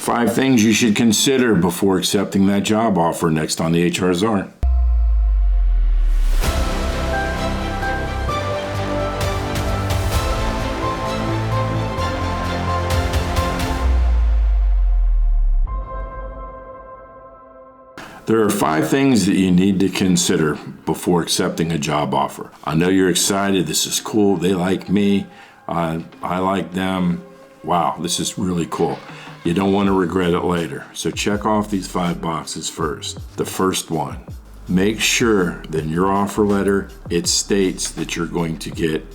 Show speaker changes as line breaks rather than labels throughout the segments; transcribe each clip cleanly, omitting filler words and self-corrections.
5 things you should consider before accepting that job offer next on the HR Czar. There are 5 things that you need to consider before accepting a job offer. I know you're excited. This is cool. They like me. I like them. Wow, this is really cool. You don't want to regret it later. So check off these 5 boxes first. The first one, make sure that in your offer letter, it states that you're going to get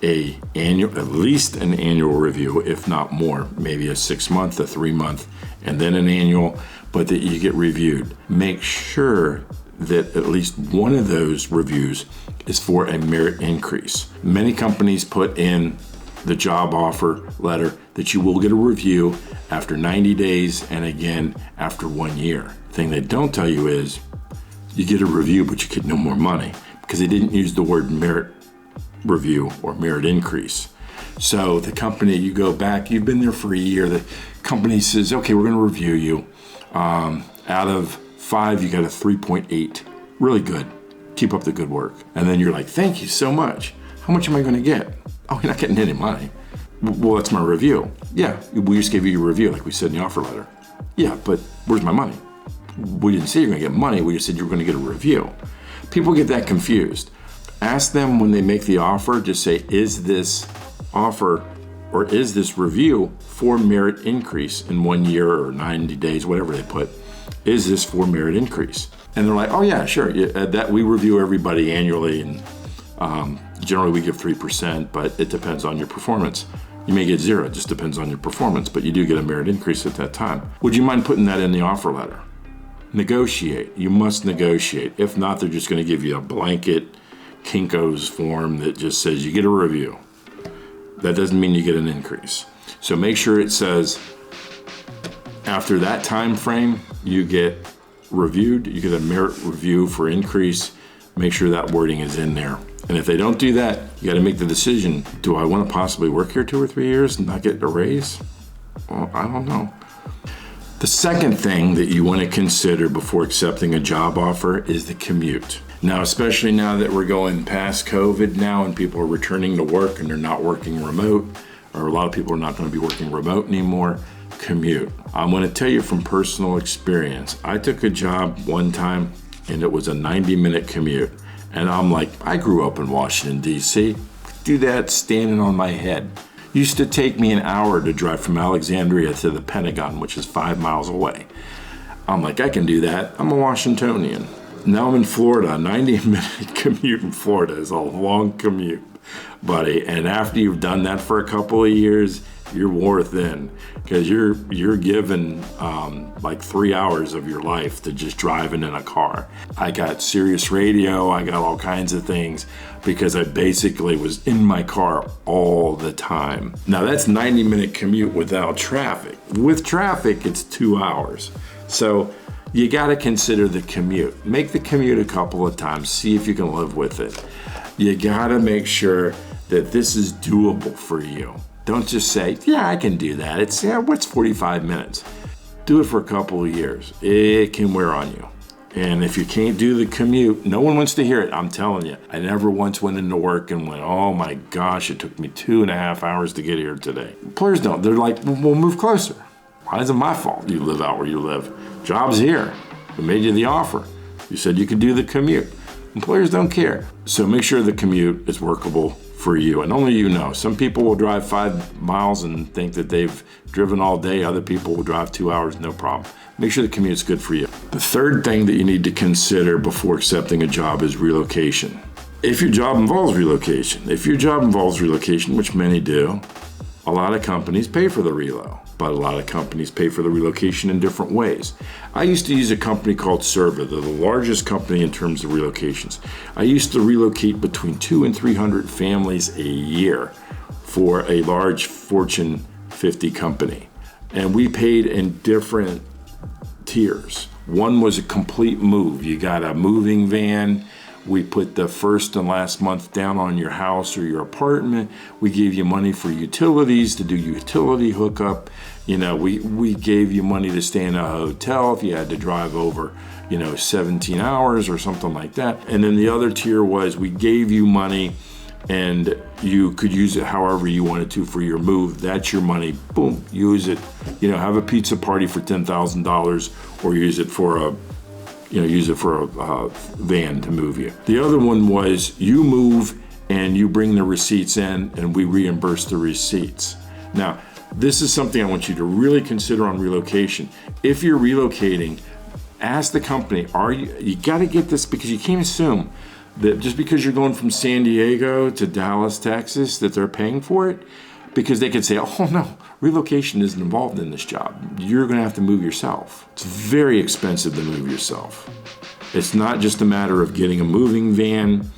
at least an annual review, if not more, maybe a 6-month, a 3-month, and then an annual, but that you get reviewed. Make sure that at least one of those reviews is for a merit increase. Many companies put in the job offer letter that you will get a review after 90 days and again after 1 year. The thing they don't tell you is you get a review, but you get no more money because they didn't use the word merit review or merit increase. So the company, you go back, you've been there for a year, the company says, okay, we're going to review you. Out of 5, you got a 3.8. Really good. Keep up the good work. And then you're like, thank you so much. How much am I going to get? Oh, you're not getting any money. Well, that's my review. Yeah, we just gave you your review like we said in the offer letter. Yeah, but where's my money? We didn't say you're going to get money. We just said you were going to get a review. People get that confused. Ask them when they make the offer, just say, is this offer or is this review for merit increase in 1 year or 90 days, whatever they put? Is this for merit increase? And they're like, oh yeah, sure. That we review everybody annually, and generally we give 3%, but it depends on your performance. You may get 0, it just depends on your performance, but you do get a merit increase at that time. Would you mind putting that in the offer letter? Negotiate. You must negotiate. If not, they're just going to give you a blanket Kinko's form that just says you get a review. That doesn't mean you get an increase. So make sure it says after that time frame, you get reviewed, you get a merit review for increase. Make sure that wording is in there. And if they don't do that, you got to make the decision, do I want to possibly work here 2 or 3 years and not get a raise? Well, I don't know. The second thing that you want to consider before accepting a job offer is the commute. Now, especially now that we're going past COVID now and people are returning to work and they're not working remote, or a lot of people are not going to be working remote anymore, commute. I'm going to tell you from personal experience. I took a job one time and it was a 90-minute commute. And I'm like, I grew up in Washington, D.C. Do that standing on my head. Used to take me an hour to drive from Alexandria to the Pentagon, which is 5 miles away. I'm like, I can do that. I'm a Washingtonian. Now I'm in Florida. A 90-minute commute in Florida is a long commute, buddy. And after you've done that for a couple of years, you're wore thin because you're given like 3 hours of your life to just driving in a car. I got Sirius radio, I got all kinds of things because I basically was in my car all the time. Now that's 90-minute commute without traffic. With traffic, it's 2 hours. So you got to consider the commute. Make the commute a couple of times, see if you can live with it. You got to make sure that this is doable for you. Don't just say, yeah, I can do that. What's 45 minutes? Do it for a couple of years. It can wear on you. And if you can't do the commute, no one wants to hear it. I'm telling you, I never once went into work and went, oh my gosh, it took me 2.5 hours to get here today. Employers don't. They're like, well, we'll move closer. Why is it my fault you live out where you live? Job's here. We made you the offer. You said you could do the commute. Employers don't care. So make sure the commute is workable for you, and only you know. Some people will drive 5 miles and think that they've driven all day. Other people will drive 2 hours, no problem. Make sure the commute's good for you. The third thing that you need to consider before accepting a job is relocation. If your job involves relocation, which many do, a lot of companies pay for the relo, but a lot of companies pay for the relocation in different ways. I used to use a company called Serva. They're the largest company in terms of relocations. I used to relocate between 200 and 300 families a year for a large Fortune 50 company. And we paid in different tiers. One was a complete move. You got a moving van. We put the first and last month down on your house or your apartment. We gave you money for utilities to do utility hookup. we gave you money to stay in a hotel if you had to drive over, 17 hours or something like that. And then the other tier was we gave you money and you could use it however you wanted to for your move. That's your money. Boom, use it. Have a pizza party for $10,000 or use it for a van to move you. The other one was you move and you bring the receipts in and we reimburse the receipts. Now, this is something I want you to really consider on relocation. If you're relocating, ask the company, you got to get this, because you can't assume that just because you're going from San Diego to Dallas, Texas, that they're paying for it, because they could say, oh no, relocation isn't involved in this job. You're going to have to move yourself. It's very expensive to move yourself. It's not just a matter of getting a moving van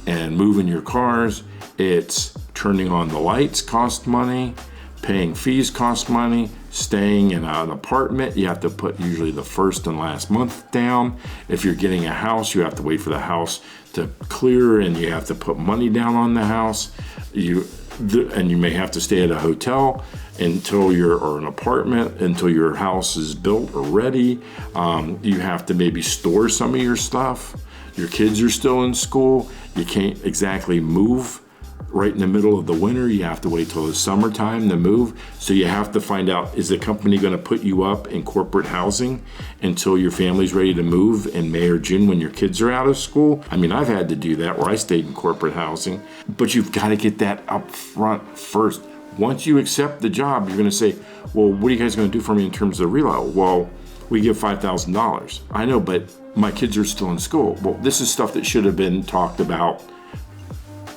and moving your cars. It's turning on the lights cost money, paying fees cost money, staying in an apartment, you have to put usually the first and last month down. If you're getting a house, you have to wait for the house to clear and you have to put money down on the house. And you may have to stay at a hotel or an apartment until your house is built or ready. You have to maybe store some of your stuff. Your kids are still in school. You can't exactly move right in the middle of the winter. You have to wait till the summertime to move. So you have to find out, is the company going to put you up in corporate housing until your family's ready to move in May or June when your kids are out of school? I mean, I've had to do that where I stayed in corporate housing, but you've got to get that up front first. Once you accept the job, you're going to say, well, what are you guys going to do for me in terms of reload? Well, we give $5,000. I know, but my kids are still in school. Well, this is stuff that should have been talked about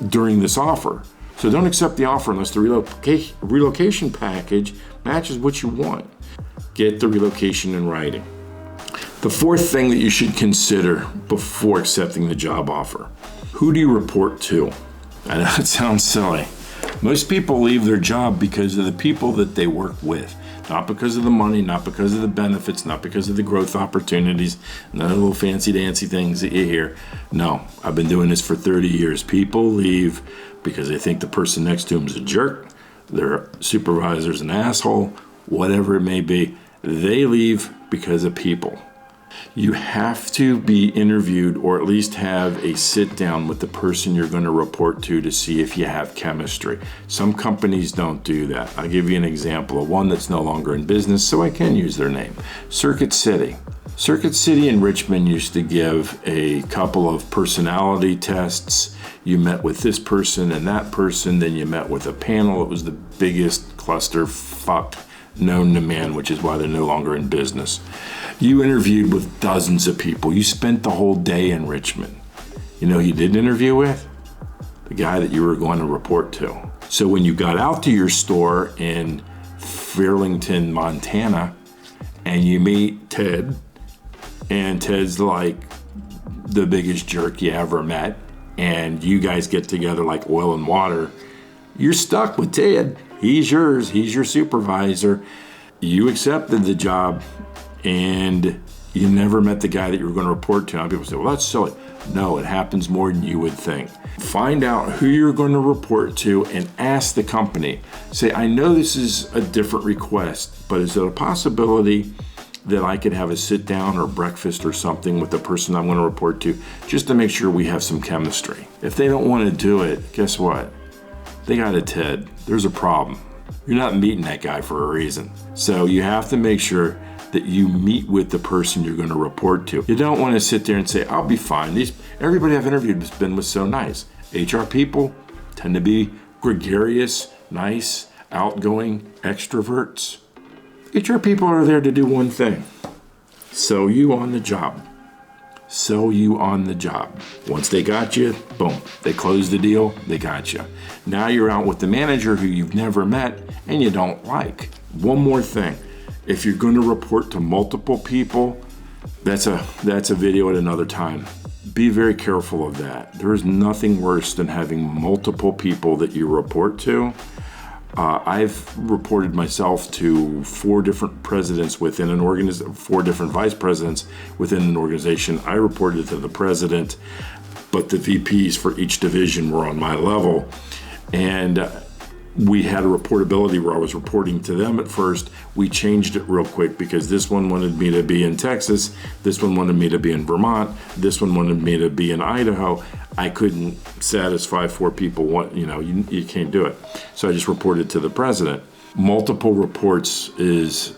during this offer. So don't accept the offer unless the relocation package matches what you want. Get the relocation in writing. The fourth thing that you should consider before accepting the job offer: who do you report to? I know it sounds silly. Most people leave their job because of the people that they work with. Not because of the money, not because of the benefits, not because of the growth opportunities, none of the little fancy dancy things that you hear. No, I've been doing this for 30 years. People leave because they think the person next to them is a jerk, their supervisor's an asshole, whatever it may be. They leave because of people. You have to be interviewed or at least have a sit down with the person you're going to report to see if you have chemistry. Some companies don't do that. I'll give you an example of one that's no longer in business, so I can use their name. Circuit City. Circuit City in Richmond used to give a couple of personality tests. You met with this person and that person, then you met with a panel. It was the biggest clusterfuck known to man, which is why they're no longer in business. You interviewed with dozens of people. You spent the whole day in Richmond. You know who you did interview with? The guy that you were going to report to. So when you got out to your store in Fairlington, Montana, and you meet Ted, and Ted's like the biggest jerk you ever met, and you guys get together like oil and water, you're stuck with Ted. He's yours. He's your supervisor. You accepted the job and you never met the guy that you were going to report to. And people say, well, that's silly. No, it happens more than you would think. Find out who you're going to report to and ask the company. Say, I know this is a different request, but is there a possibility that I could have a sit down or breakfast or something with the person I'm going to report to just to make sure we have some chemistry? If they don't want to do it, guess what? They got a Ted. There's a problem. You're not meeting that guy for a reason. So you have to make sure that you meet with the person you're going to report to. You don't want to sit there and say, I'll be fine. Everybody I've interviewed has been with so nice. HR people tend to be gregarious, nice, outgoing, extroverts. HR people are there to do one thing: sell you on the job. Sell you on the job. Once they got you, boom, they closed the deal, they got you. Now you're out with the manager who you've never met and you don't like. One more thing. If you're going to report to multiple people, that's a video at another time. Be very careful of that. There is nothing worse than having multiple people that you report to. I've reported myself to 4 different presidents within an organization, 4 different vice presidents within an organization. I reported to the president, but the VPs for each division were on my level. And we had a reportability where I was reporting to them at first. We changed it real quick because this one wanted me to be in Texas, this one wanted me to be in Vermont, this one wanted me to be in Idaho. I couldn't satisfy 4 people. You can't do it. So I just reported to the president. Multiple reports is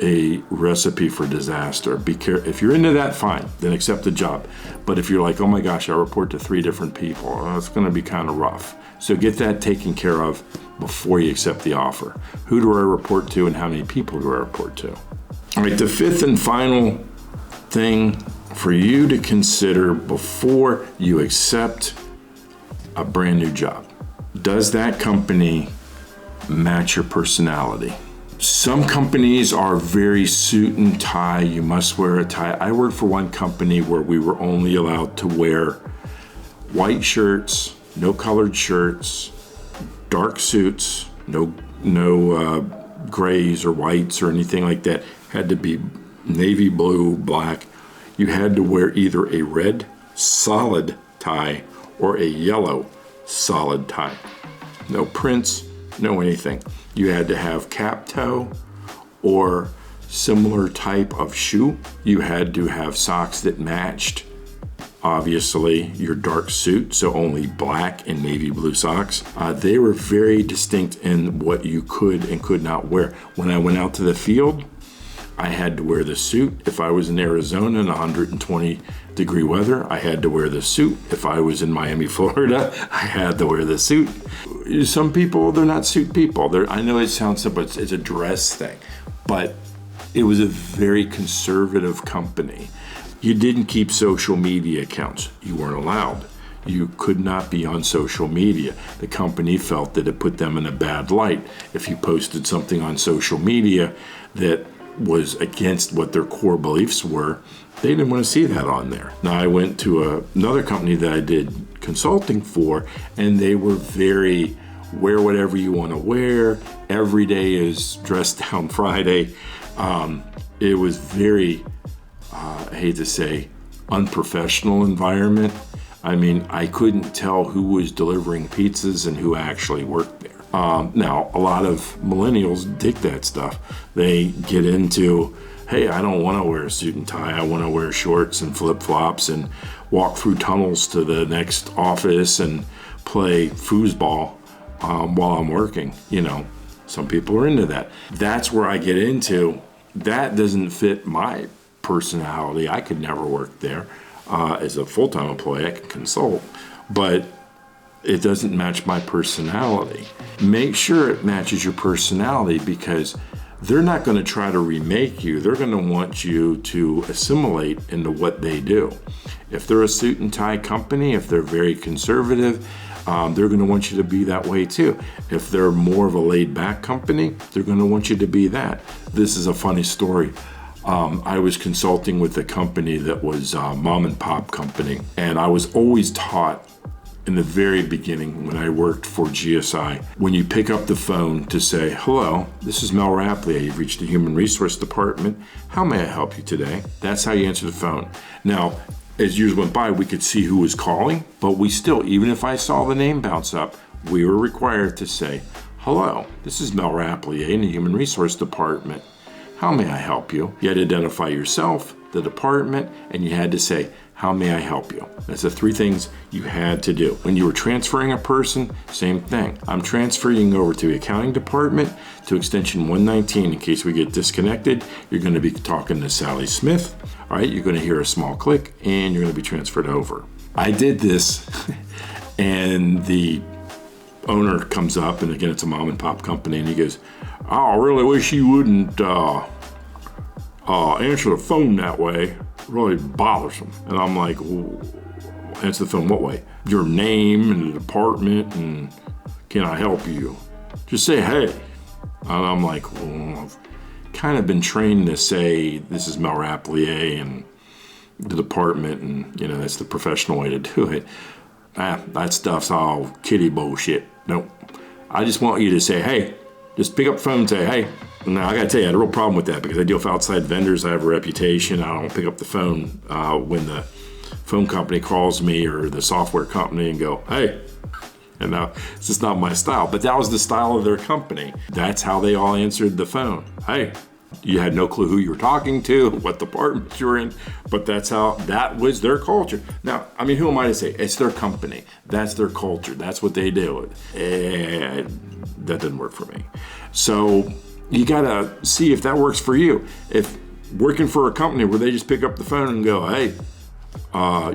a recipe for disaster. Be careful. If you're into that, fine, then accept the job. But if you're like, oh my gosh, I report to 3 different people, it's going to be kind of rough. So get that taken care of before you accept the offer. Who do I report to and how many people do I report to? All right, the 5th and final thing for you to consider before you accept a brand new job. Does that company match your personality? Some companies are very suit and tie. You must wear a tie. I worked for one company where we were only allowed to wear white shirts, no colored shirts, dark suits, no grays or whites or anything like that. Had to be navy blue, black. You had to wear either a red solid tie or a yellow solid tie. No prints, no anything. You had to have cap toe or similar type of shoe. You had to have socks that matched, obviously, your dark suit, so only black and navy blue socks. They were very distinct in what you could and could not wear. When I went out to the field, I had to wear the suit. If I was in Arizona in 120-degree weather, I had to wear the suit. If I was in Miami, Florida, I had to wear the suit. Some people, they're not suit people. I know it sounds simple, it's a dress thing, but it was a very conservative company. You didn't keep social media accounts. You weren't allowed. You could not be on social media. The company felt that it put them in a bad light. If you posted something on social media that was against what their core beliefs were, they didn't want to see that on there. Now, I went to another company that I did consulting for, and they were very, wear whatever you want to wear. Every day is dress down Friday. It was very, I hate to say, unprofessional environment. I mean, I couldn't tell who was delivering pizzas and who actually worked there. Now, a lot of millennials dig that stuff. They get into, hey, I don't want to wear a suit and tie. I want to wear shorts and flip-flops and walk through tunnels to the next office and play foosball while I'm working. Some people are into that. That's where I get into, that doesn't fit my personality. I could never work there. As a full-time employee, I can consult, but it doesn't match my personality. Make sure it matches your personality, because they're not going to try to remake you. They're going to want you to assimilate into what they do. If they're a suit and tie company, if they're very conservative, they're going to want you to be that way too. If they're more of a laid-back company, they're going to want you to be that. This is a funny story. I was consulting with a company that was a mom and pop company, and I was always taught in the very beginning when I worked for GSI, when you pick up the phone to say, hello, this is Mel Rapley, you've reached the Human Resource Department. How may I help you today? That's how you answer the phone. Now, as years went by, we could see who was calling, but we still, even if I saw the name bounce up, we were required to say, hello, this is Mel Rapley in the Human Resource Department. How may I help you? You had to identify yourself, the department, and you had to say, how may I help you? That's the 3 things you had to do. When you were transferring a person, same thing. I'm transferring over to the accounting department to extension 119 in case we get disconnected. You're going to be talking to Sally Smith. All right, you're going to hear a small click and you're going to be transferred over. I did this and the owner comes up, and again, it's a mom and pop company, and he goes, oh, I really wish you wouldn't answer the phone that way. Really bothersome. And I'm like, well, answer the phone what way? Your name and the department, and can I help you? Just say hey. And I'm like, well, I've kind of been trained to say this is Mel Raplier and the department, and that's the professional way to do it. That stuff's all kiddie bullshit. Nope. I just want you to say hey. Just pick up the phone and say hey. Now, I got to tell you, I had a real problem with that because I deal with outside vendors. I have a reputation. I don't pick up the phone when the phone company calls me or the software company and go, hey. And it's just not my style, but that was the style of their company. That's how they all answered the phone. Hey, you had no clue who you were talking to, what department you were in, but that was their culture. Now, I mean, who am I to say? It's their company. That's their culture. That's what they do. And that didn't work for me. So you gotta see if that works for you. If working for a company where they just pick up the phone and go, hey,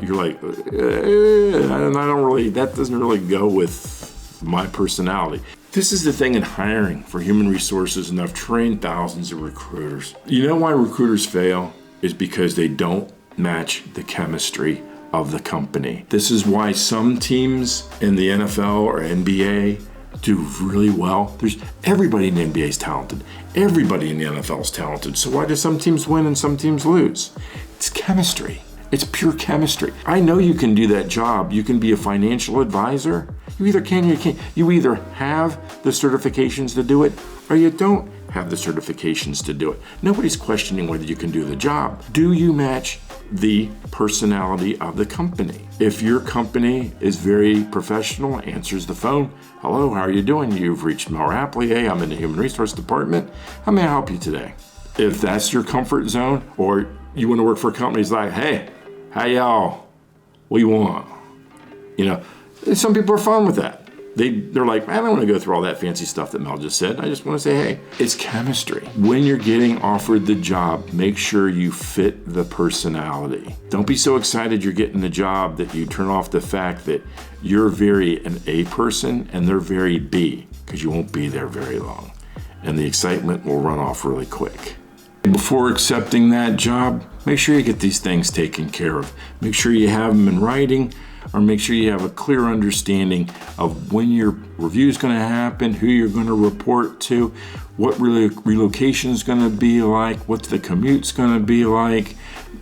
you're like, that doesn't really go with my personality. This is the thing in hiring for human resources, and I've trained thousands of recruiters. You know why recruiters fail? Is because they don't match the chemistry of the company. This is why some teams in the NFL or NBA do really well. Everybody in the NBA is talented. Everybody in the NFL is talented. So why do some teams win and some teams lose? It's chemistry. It's pure chemistry. I know you can do that job. You can be a financial advisor. You either can or you can't. You either have the certifications to do it or you don't have the certifications to do it. Nobody's questioning whether you can do the job. Do you match the personality of the company? If your company is very professional, answers the phone, hello, how are you doing? You've reached Mel Hey, I'm in the human resource department. How may I help you today? If that's your comfort zone, or you want to work for a company that's like, hey, how y'all? What do you want? You know, some people are fine with that. They're like, I don't want to go through all that fancy stuff that Mel just said. I just want to say, hey, it's chemistry. When you're getting offered the job, make sure you fit the personality. Don't be so excited you're getting the job that you turn off the fact that you're very an A person and they're very B, because you won't be there very long. And the excitement will run off really quick. Before accepting that job, make sure you get these things taken care of. Make sure you have them in writing, or make sure you have a clear understanding of when your review is going to happen, who you're going to report to, what relocation is going to be like, what the commute's going to be like,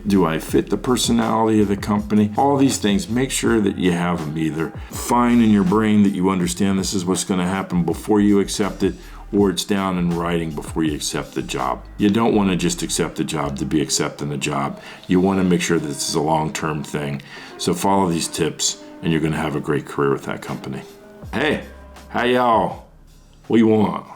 do I fit the personality of the company? All these things, make sure that you have them either fine in your brain that you understand this is what's going to happen before you accept it, or it's down in writing before you accept the job. You don't want to just accept the job to be accepting the job. You want to make sure that this is a long-term thing. So follow these tips and you're going to have a great career with that company. Hey, how y'all? What do you want?